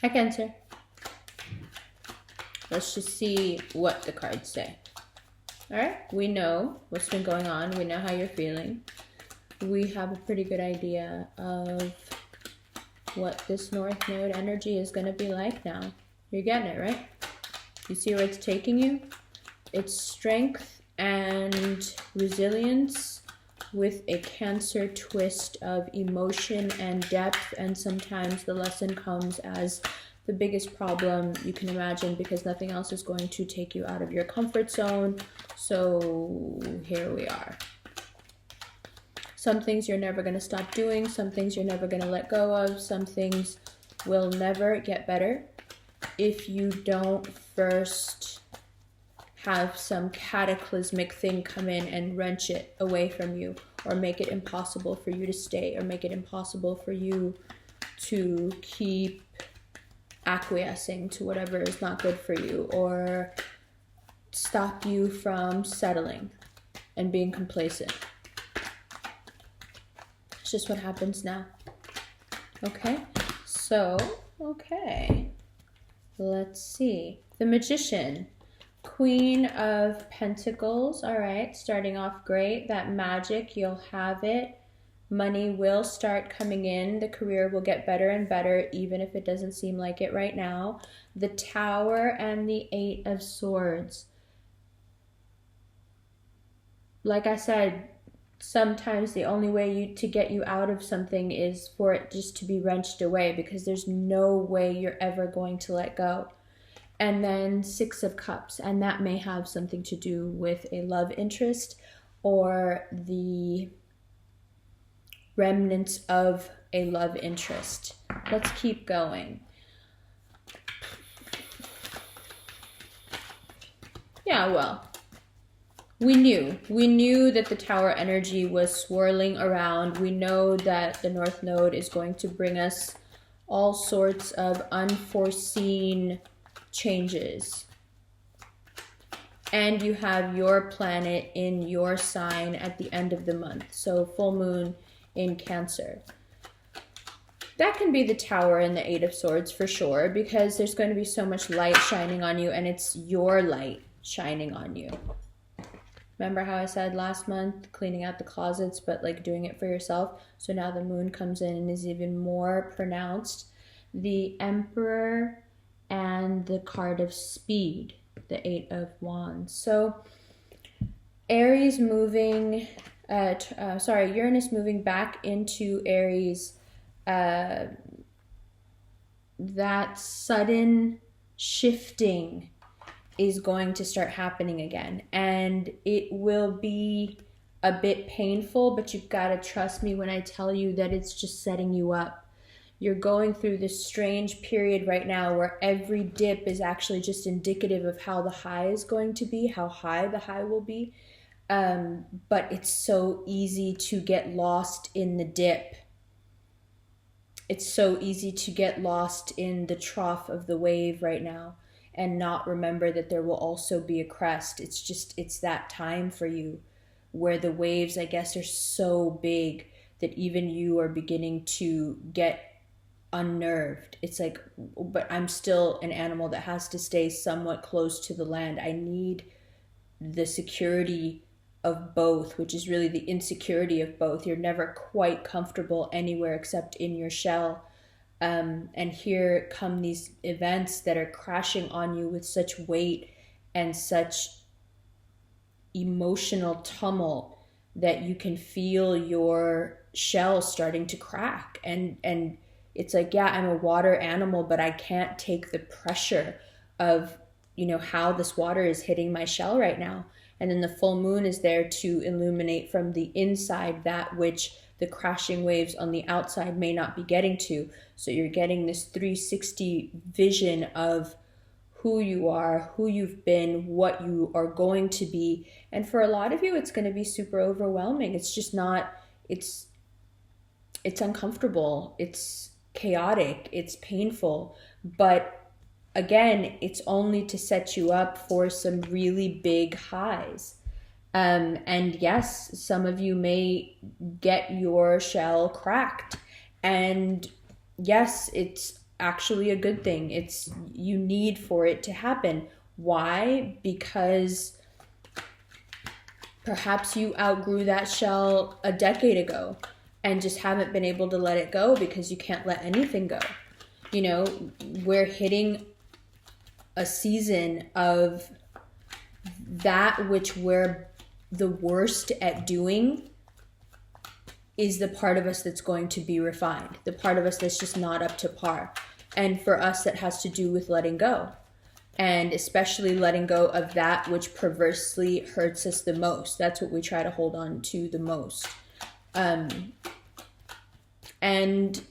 Hi, Cancer. Let's just see what the cards say. All right, we know what's been going on. We know how you're feeling. We have a pretty good idea of what this North Node energy is going to be like now. You're getting it, right? You see where it's taking you? It's strength and resilience with a Cancer twist of emotion and depth, and sometimes the lesson comes as the biggest problem you can imagine, because nothing else is going to take you out of your comfort zone. So here we are. Some things you're never going to stop doing, some things you're never going to let go of, some things will never get better if you don't first have some cataclysmic thing come in and wrench it away from you, or make it impossible for you to stay, or make it impossible for you to keep acquiescing to whatever is not good for you, or stop you from settling and being complacent. It's just what happens now. Okay, so, okay, let's see. The Magician, Queen of Pentacles. All right, starting off great. That magic, you'll have it. Money will start coming in. The career will get better and better, even if it doesn't seem like it right now. The Tower and the Eight of Swords. Like I said, sometimes the only way to get you out of something is for it just to be wrenched away, because there's no way you're ever going to let go. And then Six of Cups, and that may have something to do with a love interest or the remnants of a love interest. Let's keep going. Yeah, well, we knew that the Tower energy was swirling around. We know that the North Node is going to bring us all sorts of unforeseen changes. And you have your planet in your sign at the end of the month. So full moon in Cancer. That can be the Tower and the Eight of Swords for sure, because there's going to be so much light shining on you, and it's your light shining on you. Remember how I said last month, cleaning out the closets, but like doing it for yourself? So now the moon comes in and is even more pronounced. The Emperor and the card of Speed, the Eight of Wands. So Aries moving, Uranus moving back into Aries. That sudden shifting is going to start happening again, and it will be a bit painful, but you've got to trust me when I tell you that it's just setting you up. You're going through this strange period right now where every dip is actually just indicative of how the high is going to be, how high the high will be. But it's so easy to get lost in the dip. It's so easy to get lost in the trough of the wave right now and not remember that there will also be a crest. It's that time for you where the waves, I guess, are so big that even you are beginning to get unnerved. It's like, but I'm still an animal that has to stay somewhat close to the land. I need the security of both, which is really the insecurity of both. You're never quite comfortable anywhere except in your shell. And here come these events that are crashing on you with such weight and such emotional tumult that you can feel your shell starting to crack. And it's like, yeah, I'm a water animal, but I can't take the pressure of, how this water is hitting my shell right now. And then the full moon is there to illuminate from the inside that which the crashing waves on the outside may not be getting to. So you're getting this 360 vision of who you are, who you've been, what you are going to be. And for a lot of you, it's going to be super overwhelming. It's just not, it's uncomfortable. It's chaotic. It's painful. But again, it's only to set you up for some really big highs. And yes, some of you may get your shell cracked. And yes, it's actually a good thing. You need for it to happen. Why? Because perhaps you outgrew that shell a decade ago and just haven't been able to let it go because you can't let anything go. You know, we're hitting a season of that which we're the worst at doing is the part of us that's going to be refined, the part of us that's just not up to par. And for us, that has to do with letting go. And especially letting go of that which perversely hurts us the most. That's what we try to hold on to the most. And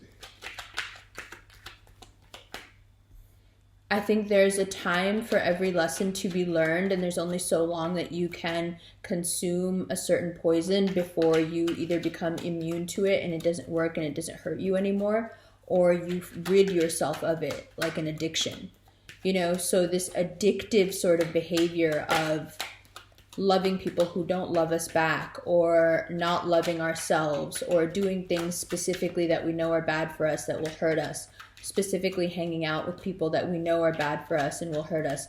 I think there's a time for every lesson to be learned, and there's only so long that you can consume a certain poison before you either become immune to it and it doesn't work and it doesn't hurt you anymore, or you rid yourself of it like an addiction. You know, so this addictive sort of behavior of loving people who don't love us back, or not loving ourselves, or doing things specifically that we know are bad for us that will hurt us, specifically hanging out with people that we know are bad for us and will hurt us,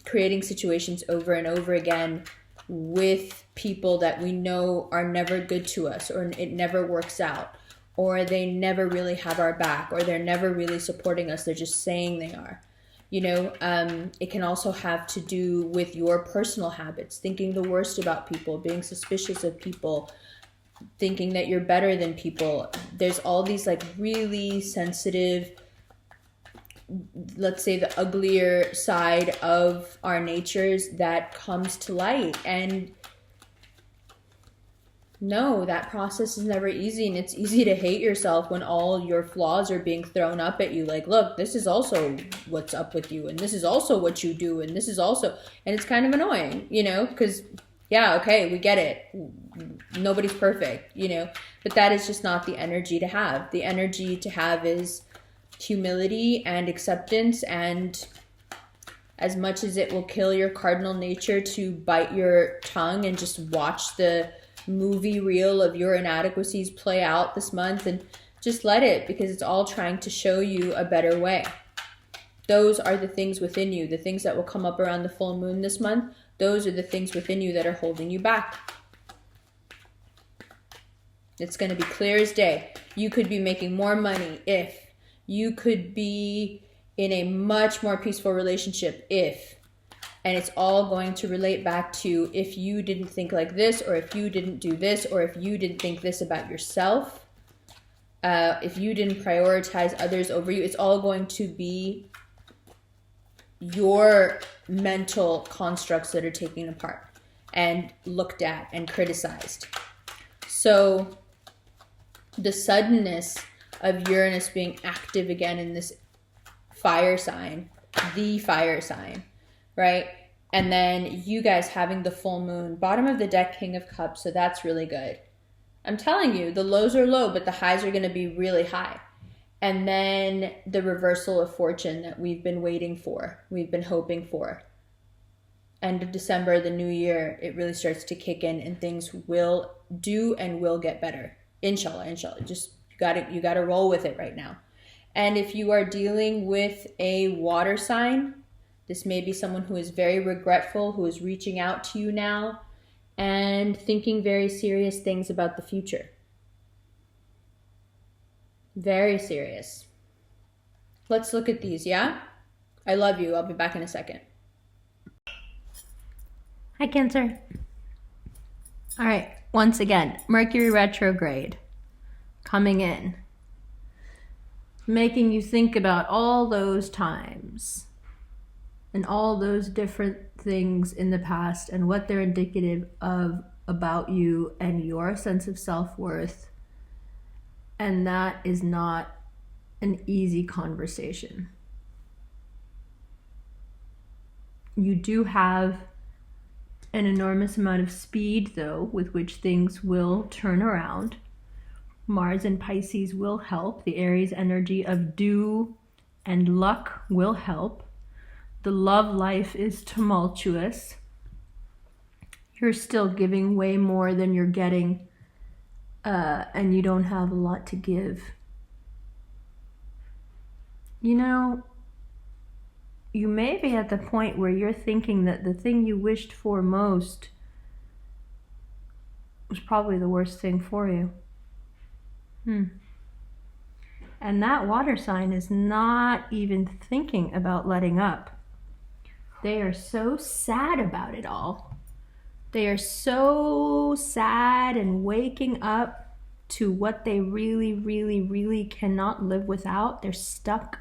creating situations over and over again with people that we know are never good to us, or it never works out, or they never really have our back, or they're never really supporting us, they're just saying they are. You know, it can also have to do with your personal habits, thinking the worst about people, being suspicious of people, thinking that you're better than people. There's all these like really sensitive, let's say the uglier side of our natures that comes to light. And no, that process is never easy, and it's easy to hate yourself when all your flaws are being thrown up at you. Like, look, this is also what's up with you, and this is also what you do, and this is also, and it's kind of annoying, you know, because yeah, okay, we get it. Nobody's perfect, you know, but that is just not the energy to have. The energy to have is humility and acceptance, and as much as it will kill your cardinal nature to bite your tongue and just watch the movie reel of your inadequacies play out this month, and just let it, because it's all trying to show you a better way. Those are the things within you, the things that will come up around the full moon this month. Those are the things within you that are holding you back. It's going to be clear as day. You could be making more money if. You could be in a much more peaceful relationship if. And it's all going to relate back to if you didn't think like this, or if you didn't do this, or if you didn't think this about yourself, if you didn't prioritize others over you. It's all going to be your mental constructs that are taken apart and looked at and criticized. So the suddenness of Uranus being active again in this fire sign, the fire sign, right? And then you guys having the full moon, bottom of the deck, King of Cups, so that's really good. I'm telling you, the lows are low, but the highs are going to be really high. And then the reversal of fortune that we've been waiting for, we've been hoping for. End of December, the new year, it really starts to kick in, and things will do and will get better. Inshallah. Just you got to roll with it right now. And if you are dealing with a water sign, this may be someone who is very regretful, who is reaching out to you now and thinking very serious things about the future. Very serious. Let's look at these, yeah? I love you. I'll be back in a second. Hi, Cancer. All right. Once again, Mercury retrograde coming in, making you think about all those times and all those different things in the past and what they're indicative of about you and your sense of self-worth. And that is not an easy conversation. You do have an enormous amount of speed, though, with which things will turn around. Mars in Pisces will help. The Aries energy of do and luck will help. The love life is tumultuous. You're still giving way more than you're getting, and you don't have a lot to give. You know, you may be at the point where you're thinking that the thing you wished for most was probably the worst thing for you. And that water sign is not even thinking about letting up. They are so sad about it all. They are so sad and waking up to what they really, really, really cannot live without. They're stuck.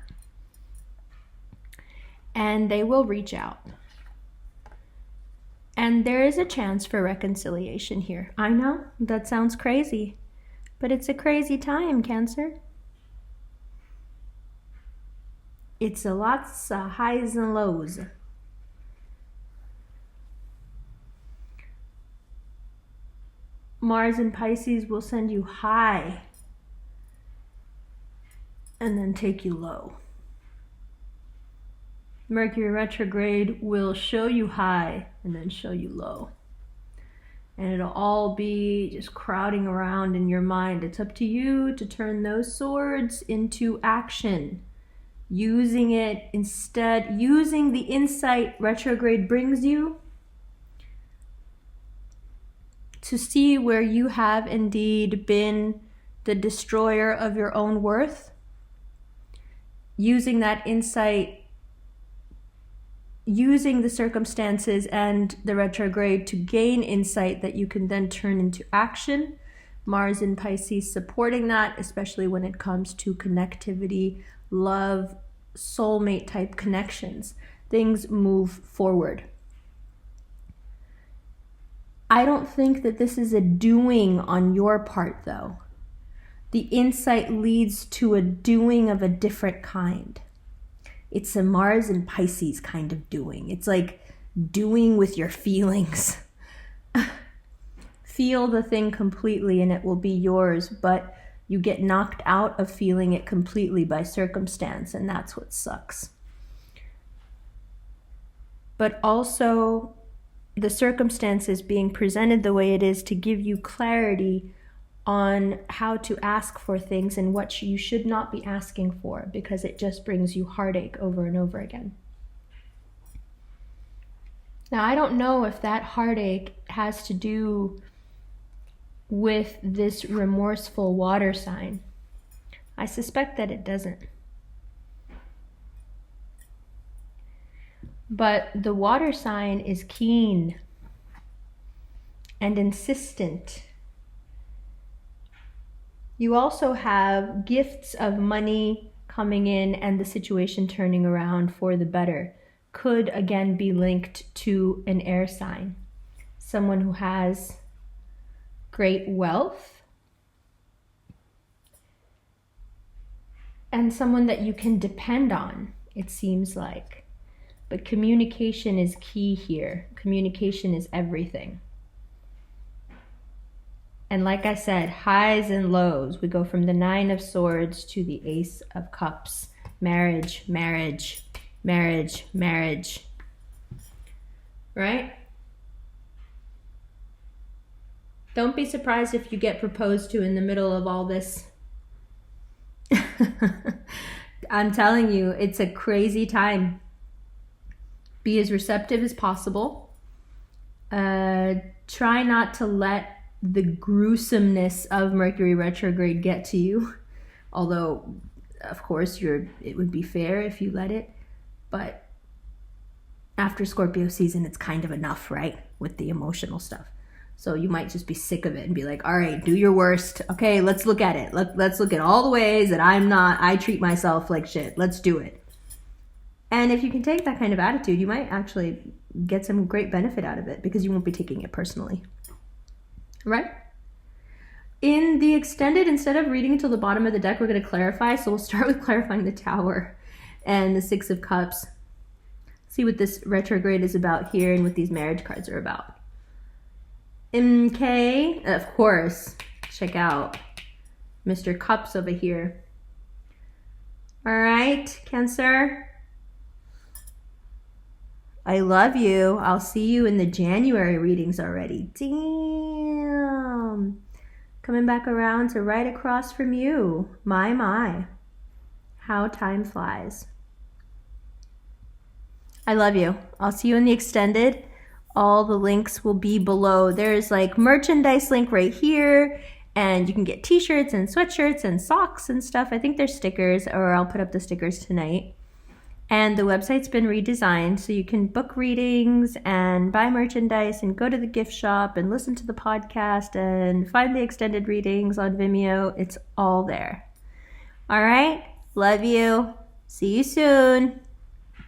And they will reach out. And there is a chance for reconciliation here. I know, that sounds crazy, but it's a crazy time, Cancer. It's a lots of highs and lows. Mars in Pisces will send you high and then take you low. Mercury retrograde will show you high and then show you low. And it'll all be just crowding around in your mind. It's up to you to turn those swords into action. Using it instead, using the insight retrograde brings you to see where you have indeed been the destroyer of your own worth. Using that insight, using the circumstances and the retrograde to gain insight that you can then turn into action. Mars in Pisces supporting that, especially when it comes to connectivity, love, soulmate type connections. Things move forward. I don't think that this is a doing on your part, though. The insight leads to a doing of a different kind. It's a Mars and Pisces kind of doing. It's like doing with your feelings. Feel the thing completely and it will be yours, but you get knocked out of feeling it completely by circumstance, and that's what sucks. But also, the circumstances being presented the way it is to give you clarity on how to ask for things and what you should not be asking for, because it just brings you heartache over and over again. Now, I don't know if that heartache has to do with this remorseful water sign. I suspect that it doesn't. But the water sign is keen and insistent. You also have gifts of money coming in and the situation turning around for the better. Could again be linked to an air sign. Someone who has great wealth and someone that you can depend on, it seems like. But communication is key here. Communication is everything. And like I said, highs and lows. We go from the 9 of Swords to the Ace of Cups. Marriage, marriage, marriage, marriage. Right? Don't be surprised if you get proposed to in the middle of all this. I'm telling you, it's a crazy time. Be as receptive as possible. Try not to let the gruesomeness of Mercury retrograde get to you. Although, of course, it would be fair if you let it. But after Scorpio season, it's kind of enough, right? With the emotional stuff. So you might just be sick of it and be like, all right, do your worst. Okay, let's look at it. Let's look at all the ways that I treat myself like shit. Let's do it. And if you can take that kind of attitude, you might actually get some great benefit out of it because you won't be taking it personally. Right? In the extended, instead of reading until the bottom of the deck, we're going to clarify. So we'll start with clarifying the Tower and the 6 of Cups. See what this retrograde is about here and what these marriage cards are about. Okay, of course, check out Mr. Cups over here. All right, Cancer. I love you. I'll see you in the January readings already. Damn. Coming back around to right across from you. My. How time flies. I love you. I'll see you in the extended. All the links will be below. There's like merchandise link right here, and you can get t-shirts and sweatshirts and socks and stuff. I think there's stickers, or I'll put up the stickers tonight. And the website's been redesigned, so you can book readings and buy merchandise and go to the gift shop and listen to the podcast and find the extended readings on Vimeo. It's all there. All right? Love you. See you soon.